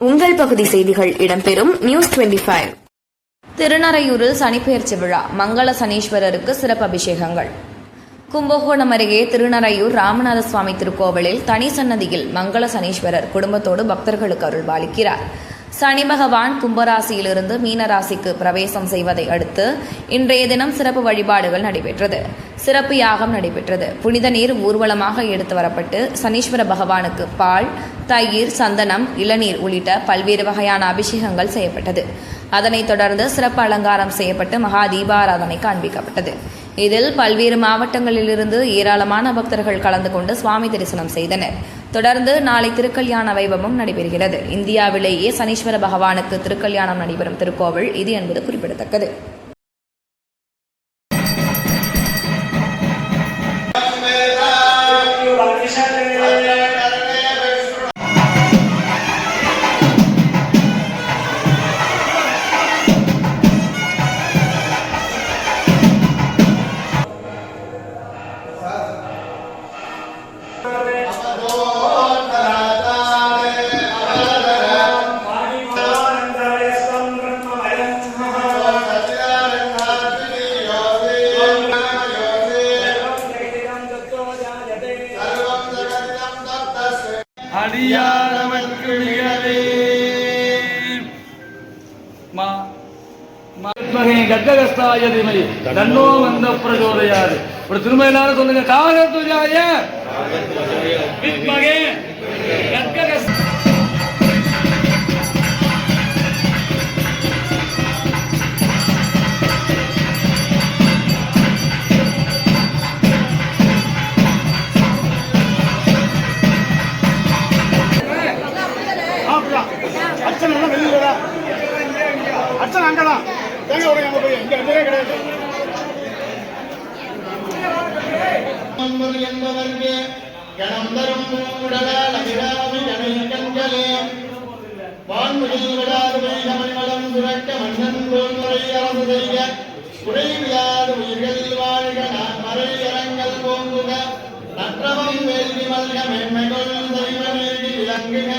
உங்கள் பகுதி செய்திகள் இடம்பெறும் நியூஸ் 25. திருநறையூரில் சனிப்பெயர்ச்சி விழா, மங்கள சனீஸ்வரருக்கு சிறப்பு அபிஷேகங்கள். கும்பகோணம் அருகே திருநறையூர் ராமநாத சுவாமி திருக்கோவிலில் தனி சன்னதியில் மங்கள சனீஸ்வரர் குடும்பத்தோடு பக்தர்களுக்கு அருள்பாலிக்கிறார். சனி பகவான் கும்பராசியிலிருந்து மீனராசிக்கு பிரவேசம் செய்வதை அடுத்து இன்றைய தினம் சிறப்பு வழிபாடுகள் நடைபெற்றது. சிறப்பு யாகம் நடைபெற்றது. புனித நீர் ஊர்வலமாக எடுத்து வரப்பட்டு சனீஸ்வர பகவானுக்கு பால், தயிர், சந்தனம், இளநீர் உள்ளிட்ட பல்வேறு வகையான அபிஷேகங்கள் செய்யப்பட்டது. அதனைத் தொடர்ந்து சிறப்பு அலங்காரம் செய்யப்பட்டு மகா தீபாராதனை காண்பிக்கப்பட்டது. இதில் பல்வேறு மாவட்டங்களிலிருந்து ஏராளமான பக்தர்கள் கலந்து கொண்டு சுவாமி தரிசனம் செய்தனர். தொடர்ந்து நாளை திருக்கல்யாண வைபவம் நடைபெறுகிறது. இந்தியாவிலேயே சனீஸ்வர பகவானுக்கு திருக்கல்யாணம் நடைபெறும் திருக்கோவில் இது என்பது குறிப்பிடத்தக்கது. அடியாரவர்க்கு மிகவே கர்க்ககஸ்தாய திமை தன்னோ வந்த பிரச்சோதயாது. ஒரு திரும்ப எல்லாரும் சொல்லுங்க, காகத்துஜாய வித்மகே கர்க்ககஸ்த. அர்ச்சனை அங்கதான் தேங்க ஒரு அங்க போய் இங்க எதுவே கிடையாது. என்பவர்க்கு கணம் தரும் உடலால் அபிராமி கணக்கங்களே வான்முகில் விடாது வைகமணிமலம் சுரக்க மன்னன் கோன்முறை அரசு செய்க குறைவியாது உயிர்கள் வாழ்க மறை இரங்கல் போங்குக நற்றவம் வேள்வி மல்க மேன்மைகள் தெய்வ நீதி விளங்குக